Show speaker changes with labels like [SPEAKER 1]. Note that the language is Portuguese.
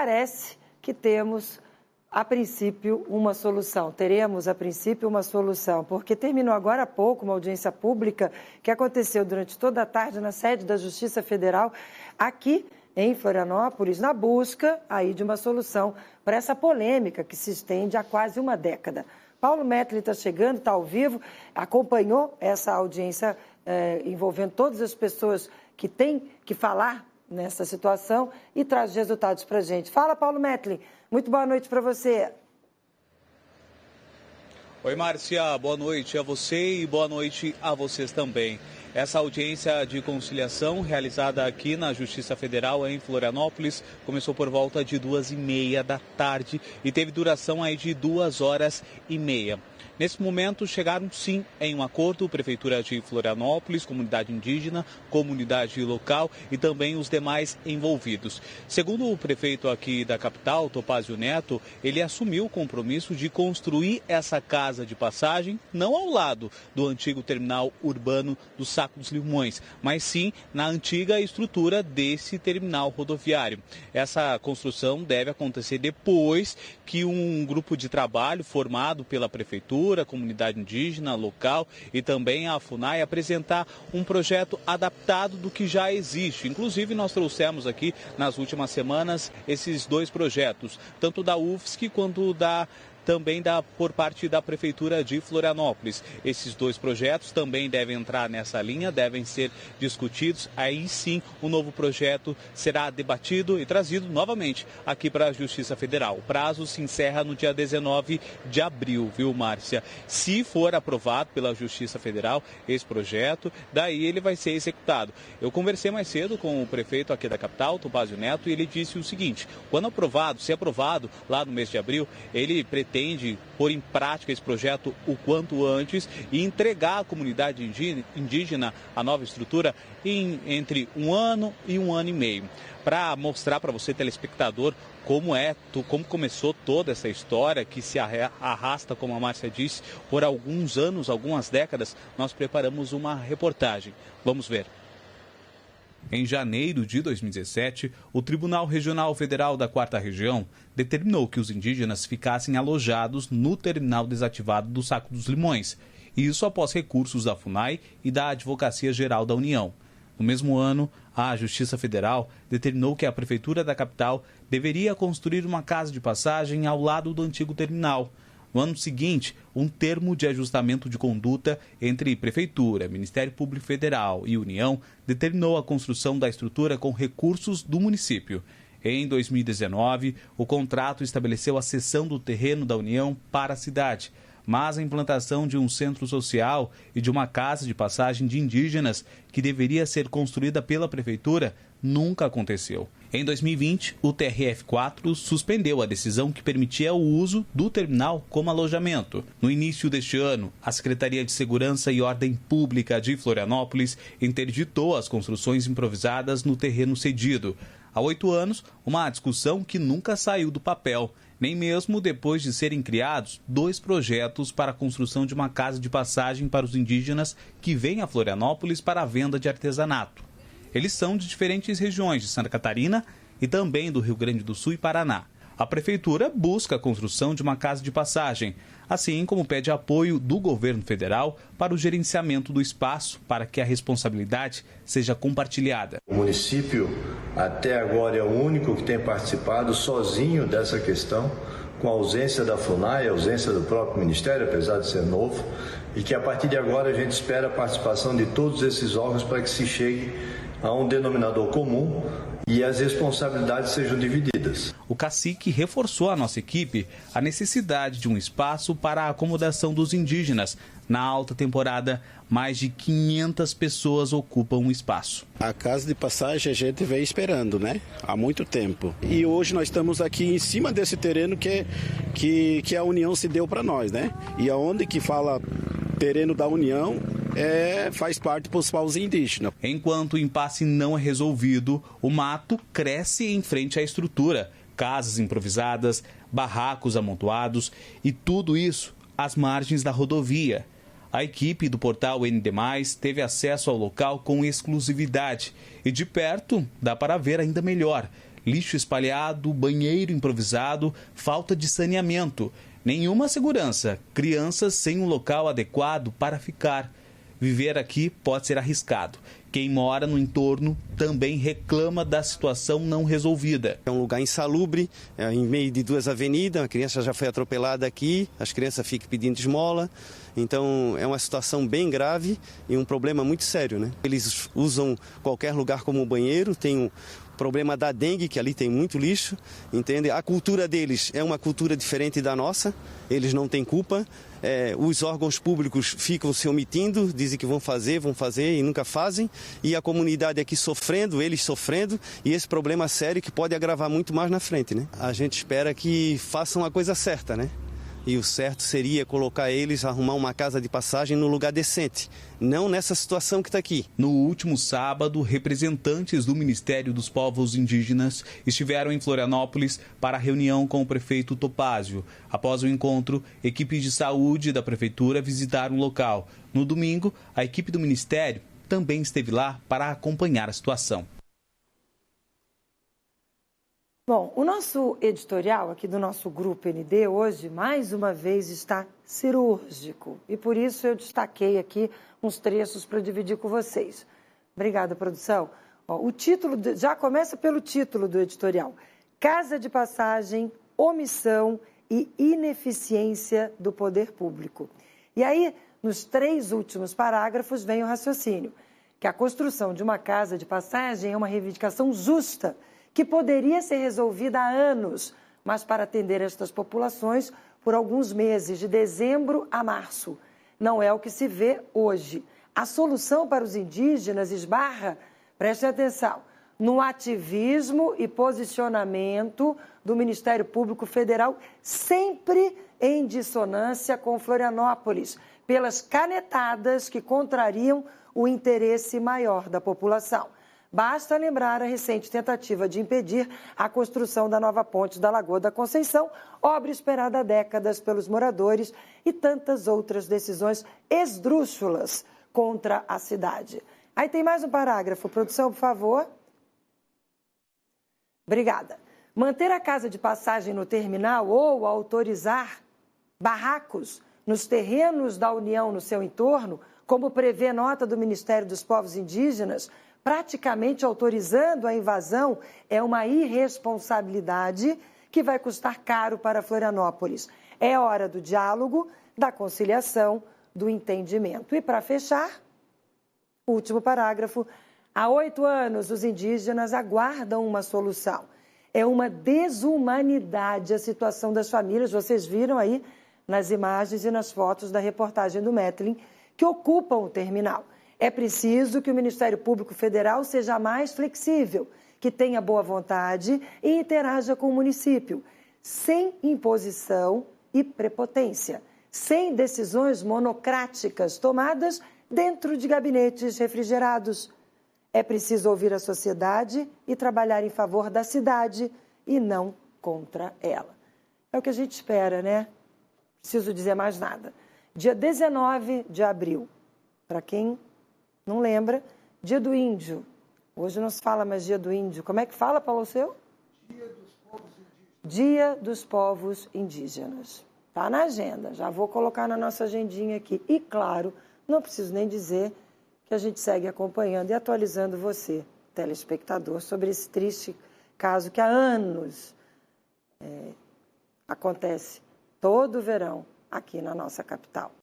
[SPEAKER 1] parece que temos, a princípio, uma solução. Teremos, a princípio, uma solução, porque terminou agora há pouco uma audiência pública que aconteceu durante toda a tarde na sede da Justiça Federal, aqui em Florianópolis, na busca aí de uma solução para essa polêmica que se estende há quase uma década. Paulo Metli está chegando, está ao vivo, acompanhou essa audiência envolvendo todas as pessoas que têm que falar nessa situação e traz resultados para a gente. Fala, Paulo Metli. Muito boa noite para você.
[SPEAKER 2] Oi, Márcia. Boa noite a você e boa noite a vocês também. Essa audiência de conciliação realizada aqui na Justiça Federal em Florianópolis começou por volta de 2h30 da tarde e teve duração aí de 2h30. Nesse momento, chegaram sim em um acordo, Prefeitura de Florianópolis, comunidade indígena, comunidade local e também os demais envolvidos. Segundo o prefeito aqui da capital, Topázio Neto, ele assumiu o compromisso de construir essa casa de passagem, não ao lado do antigo terminal urbano do Saco dos Limões, mas sim na antiga estrutura desse terminal rodoviário. Essa construção deve acontecer depois que um grupo de trabalho formado pela Prefeitura, a comunidade indígena local e também a FUNAI apresentar um projeto adaptado do que já existe. Inclusive, nós trouxemos aqui nas últimas semanas esses dois projetos, tanto da UFSC quanto também por parte da Prefeitura de Florianópolis. Esses dois projetos também devem entrar nessa linha, devem ser discutidos. Aí sim, o novo projeto será debatido e trazido novamente aqui para a Justiça Federal. O prazo se encerra no dia 19 de abril, viu, Márcia? Se for aprovado pela Justiça Federal esse projeto, daí ele vai ser executado. Eu conversei mais cedo com o prefeito aqui da capital, Topázio Neto, e ele disse o seguinte: quando aprovado, se aprovado lá no mês de abril, ele pretende pôr em prática esse projeto o quanto antes e entregar à comunidade indígena a nova estrutura entre 1 ano e 1 ano e meio. Para mostrar para você, telespectador, como começou toda essa história que se arrasta, como a Márcia disse, por alguns anos, algumas décadas, nós preparamos uma reportagem. Vamos ver. Em janeiro de 2017, o Tribunal Regional Federal da 4ª Região determinou que os indígenas ficassem alojados no terminal desativado do Saco dos Limões, isso após recursos da FUNAI e da Advocacia Geral da União. No mesmo ano, a Justiça Federal determinou que a Prefeitura da capital deveria construir uma casa de passagem ao lado do antigo terminal. No ano seguinte, um termo de ajustamento de conduta entre Prefeitura, Ministério Público Federal e União determinou a construção da estrutura com recursos do município. Em 2019, o contrato estabeleceu a cessão do terreno da União para a cidade, mas a implantação de um centro social e de uma casa de passagem de indígenas, que deveria ser construída pela Prefeitura, nunca aconteceu. Em 2020, o TRF4 suspendeu a decisão que permitia o uso do terminal como alojamento. No início deste ano, a Secretaria de Segurança e Ordem Pública de Florianópolis interditou as construções improvisadas no terreno cedido. Há 8 anos, uma discussão que nunca saiu do papel, nem mesmo depois de serem criados 2 projetos para a construção de uma casa de passagem para os indígenas que vêm a Florianópolis para a venda de artesanato. Eles são de diferentes regiões de Santa Catarina e também do Rio Grande do Sul e Paraná. A Prefeitura busca a construção de uma casa de passagem, assim como pede apoio do governo federal para o gerenciamento do espaço, para que a responsabilidade seja compartilhada.
[SPEAKER 3] O município, até agora, é o único que tem participado sozinho dessa questão, com a ausência da FUNAI, a ausência do próprio Ministério, apesar de ser novo, e que a partir de agora a gente espera a participação de todos esses órgãos para que se chegue a um denominador comum e as responsabilidades sejam divididas.
[SPEAKER 2] O cacique reforçou à nossa equipe a necessidade de um espaço para a acomodação dos indígenas. Na alta temporada, mais de 500 pessoas ocupam o espaço.
[SPEAKER 4] A casa de passagem a gente vem esperando, né? Há muito tempo. E hoje nós estamos aqui em cima desse terreno que a União se deu para nós, né? E aonde que fala terreno da União, faz parte para os povos indígenas.
[SPEAKER 2] Enquanto o impasse não é resolvido, o mato cresce em frente à estrutura. Casas improvisadas, barracos amontoados e tudo isso às margens da rodovia. A equipe do portal ND+, teve acesso ao local com exclusividade e de perto dá para ver ainda melhor. Lixo espalhado, banheiro improvisado, falta de saneamento, nenhuma segurança, crianças sem um local adequado para ficar. Viver aqui pode ser arriscado. Quem mora no entorno também reclama da situação não resolvida.
[SPEAKER 5] É um lugar insalubre, em meio de duas avenidas, a criança já foi atropelada aqui, as crianças ficam pedindo esmola. Então é uma situação bem grave e um problema muito sério, né? Eles usam qualquer lugar como banheiro, tem um problema da dengue, que ali tem muito lixo, entende? A cultura deles é uma cultura diferente da nossa, eles não têm culpa. Os órgãos públicos ficam se omitindo, dizem que vão fazer e nunca fazem. E a comunidade aqui sofrendo, eles sofrendo, e esse problema sério que pode agravar muito mais na frente, né? A gente espera que façam a coisa certa, né? E o certo seria colocar eles, arrumar uma casa de passagem no lugar decente, não nessa situação que está aqui.
[SPEAKER 2] No último sábado, representantes do Ministério dos Povos Indígenas estiveram em Florianópolis para a reunião com o prefeito Topázio. Após o encontro, equipes de saúde da prefeitura visitaram o local. No domingo, a equipe do Ministério também esteve lá para acompanhar a situação.
[SPEAKER 1] Bom, o nosso editorial aqui do nosso Grupo ND hoje, mais uma vez, está cirúrgico. E por isso eu destaquei aqui uns trechos para dividir com vocês. Obrigada, produção. O título, já começa pelo título do editorial. Casa de passagem, omissão e ineficiência do poder público. E aí, nos 3 últimos parágrafos, vem o raciocínio, que a construção de uma casa de passagem é uma reivindicação justa, que poderia ser resolvida há anos, mas para atender estas populações por alguns meses, de dezembro a março. Não é o que se vê hoje. A solução para os indígenas esbarra, prestem atenção, no ativismo e posicionamento do Ministério Público Federal, sempre em dissonância com Florianópolis, pelas canetadas que contrariam o interesse maior da população. Basta lembrar a recente tentativa de impedir a construção da nova ponte da Lagoa da Conceição, obra esperada há décadas pelos moradores, e tantas outras decisões esdrúxulas contra a cidade. Aí tem mais um parágrafo. Produção, por favor. Obrigada. Manter a casa de passagem no terminal ou autorizar barracos nos terrenos da União no seu entorno, como prevê nota do Ministério dos Povos Indígenas, praticamente autorizando a invasão, é uma irresponsabilidade que vai custar caro para Florianópolis. É hora do diálogo, da conciliação, do entendimento. E para fechar, último parágrafo, há 8 anos os indígenas aguardam uma solução. É uma desumanidade a situação das famílias, vocês viram aí nas imagens e nas fotos da reportagem do Metlin, que ocupam o terminal. É preciso que o Ministério Público Federal seja mais flexível, que tenha boa vontade e interaja com o município, sem imposição e prepotência, sem decisões monocráticas tomadas dentro de gabinetes refrigerados. É preciso ouvir a sociedade e trabalhar em favor da cidade e não contra ela. É o que a gente espera, né? Preciso dizer mais nada. Dia 19 de abril, para quem não lembra, Dia do Índio. Hoje não se fala mais Dia do Índio. Como é que fala, Paulo Seu?
[SPEAKER 6] Dia dos Povos Indígenas.
[SPEAKER 1] Dia dos Povos Indígenas. Está na agenda. Já vou colocar na nossa agendinha aqui. E, claro, não preciso nem dizer que a gente segue acompanhando e atualizando você, telespectador, sobre esse triste caso que há anos acontece todo verão aqui na nossa capital.